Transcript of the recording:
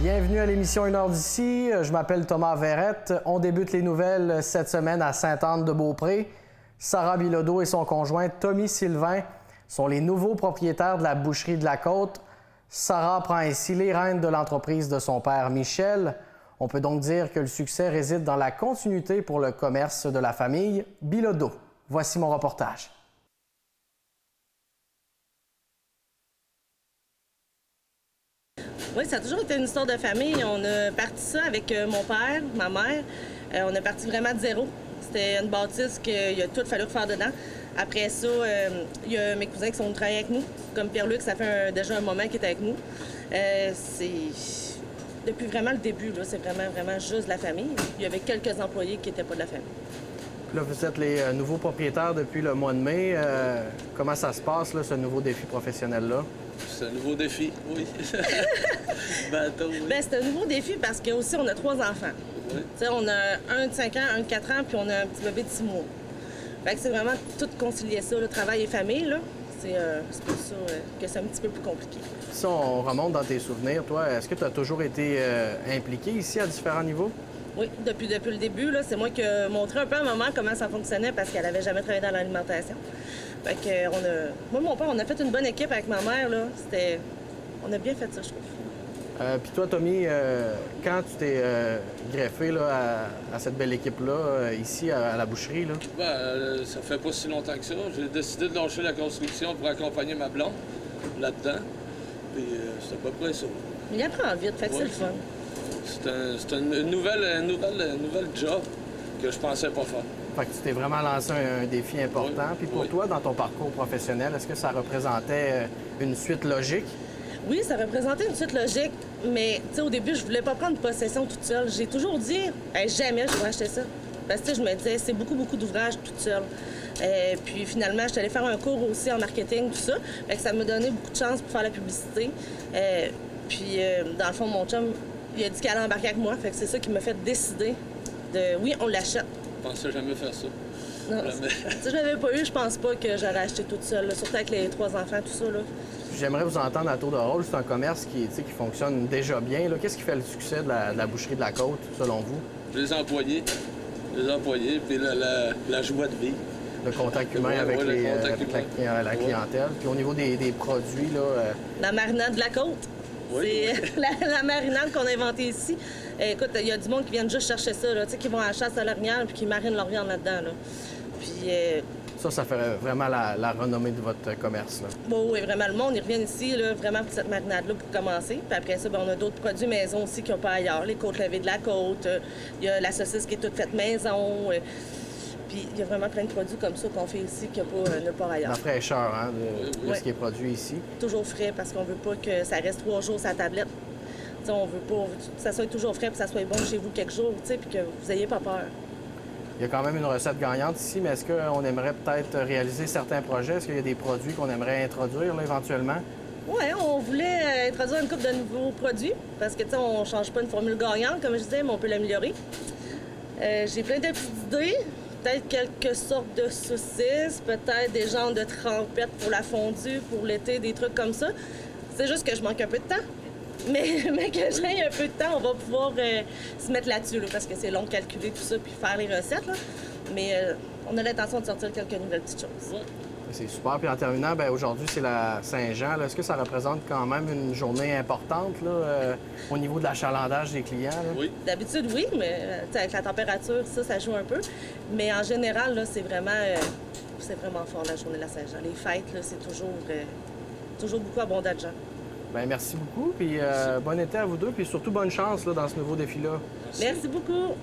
Bienvenue à l'émission 1 heure d'ici. Je m'appelle Thomas Verrette. On débute les nouvelles cette semaine à Sainte-Anne-de-Beaupré. Sarah Bilodeau et son conjoint Tommy Sylvain sont les nouveaux propriétaires de la boucherie de la Côte. Sarah prend ainsi les rênes de l'entreprise de son père Michel. On peut donc dire que le succès réside dans la continuité pour le commerce de la famille Bilodeau. Voici mon reportage. Oui, ça a toujours été une histoire de famille. On a parti ça avec mon père, ma mère. On a parti vraiment de zéro. C'était une bâtisse qu'il a tout fallu refaire dedans. Après ça, il y a mes cousins qui sont travaillés avec nous. Comme Pierre-Luc, ça fait déjà un moment qu'il est avec nous. Depuis vraiment le début, c'est vraiment juste la famille. Il y avait quelques employés qui n'étaient pas de la famille. Là, vous êtes les nouveaux propriétaires depuis le mois de mai. Comment ça se passe, là, ce nouveau défi professionnel-là? C'est un nouveau défi, oui. Bateau, oui. Bien, c'est un nouveau défi parce qu'aussi, on a 3 enfants. Oui. T'sais, on a un de 5 ans, un de 4 ans, puis on a un petit bébé de 6 mois. Fait que c'est vraiment tout concilier ça, le travail et famille, là. C'est pour ça que c'est un petit peu plus compliqué. Si on remonte dans tes souvenirs, toi, est-ce que tu as toujours été impliqué ici à différents niveaux? Oui, depuis le début, là, c'est moi qui ai montré un peu à maman comment ça fonctionnait parce qu'elle n'avait jamais travaillé dans l'alimentation. Fait que moi et mon père, on a fait une bonne équipe avec ma mère, là. On a bien fait ça, je trouve. Puis toi, Tommy, quand tu t'es greffé là, à cette belle équipe-là, ici, à la boucherie, là? Ben, ça fait pas si longtemps que ça. J'ai décidé de lâcher la construction pour accompagner ma blonde là-dedans. Puis c'est à peu près ça. Il apprend vite, fait que c'est le fun. C'est une nouvelle job que je pensais pas faire. Fait que tu t'es vraiment lancé un défi important. Oui. Puis pour toi, dans ton parcours professionnel, est-ce que ça représentait une suite logique? Oui, ça représentait une suite logique, mais au début, je voulais pas prendre possession toute seule. J'ai toujours dit, jamais je vais acheter ça. Parce que je me disais, c'est beaucoup d'ouvrages toute seule. Puis finalement, je suis allée faire un cours aussi en marketing, tout ça. Fait que ça m'a donné beaucoup de chance pour faire la publicité. Puis dans le fond, mon chum, il a dit qu'il allait embarquer avec moi. Fait que c'est ça qui m'a fait décider de, oui, on l'achète. Je pensais jamais faire ça. Non, si je l'avais pas eu, je pense pas que j'aurais acheté toute seule, là, surtout avec les 3 enfants, tout ça. Là. J'aimerais vous entendre à tour de rôle. C'est un commerce qui fonctionne déjà bien. Qu'est-ce qui fait le succès de la boucherie de la Côte, selon vous? Les employés, puis la joie de vivre. Le contact humain avec la clientèle. Puis au niveau des produits, là... La marinade de la Côte. Oui. C'est la marinade qu'on a inventée ici. Écoute, il y a du monde qui vient juste chercher ça, là, qui vont à la chasse à l'orignal puis qui marinent leur viande là-dedans. Là. Puis... Ça fait vraiment la renommée de votre commerce, là. Bon, oui, vraiment, le monde, ils reviennent ici, là, vraiment pour cette marinade-là, pour commencer. Puis après ça, on a d'autres produits maison aussi qu'il n'y a pas ailleurs. Les côtes levées de la côte, il y a la saucisse qui est toute faite maison. Puis il y a vraiment plein de produits comme ça qu'on fait ici qu'il n'y a pas nulle part ailleurs. La fraîcheur, hein, de Ouais. ce qui est produit ici. Toujours frais, parce qu'on veut pas que ça reste 3 jours sur la tablette. T'sais, on veut que ça soit toujours frais, puis que ça soit bon chez vous quelques jours, puis que vous n'ayez pas peur. Il y a quand même une recette gagnante ici, mais est-ce qu'on aimerait peut-être réaliser certains projets? Est-ce qu'il y a des produits qu'on aimerait introduire, là, éventuellement? Oui, on voulait introduire une couple de nouveaux produits, parce que, on change pas une formule gagnante, comme je disais, mais on peut l'améliorer. J'ai plein de petites idées. Peut-être quelques sortes de saucisses, peut-être des genres de trempettes pour la fondue, pour l'été, des trucs comme ça. C'est juste que je manque un peu de temps. Mais que j'ai un peu de temps, on va pouvoir se mettre là-dessus, là, parce que c'est long de calculer tout ça puis faire les recettes. Là. Mais on a l'intention de sortir quelques nouvelles petites choses. Ouais. C'est super. Puis en terminant, aujourd'hui, c'est la Saint-Jean. Est-ce que ça représente quand même une journée importante là, au niveau de l'achalandage des clients? Là? Oui. D'habitude, oui, mais avec la température, ça joue un peu. Mais en général, là, c'est vraiment fort la journée de la Saint-Jean. Les fêtes, là, c'est toujours beaucoup abondant de gens. Bien, merci beaucoup. Puis bon été à vous deux. Puis surtout, bonne chance là, dans ce nouveau défi-là. Merci beaucoup.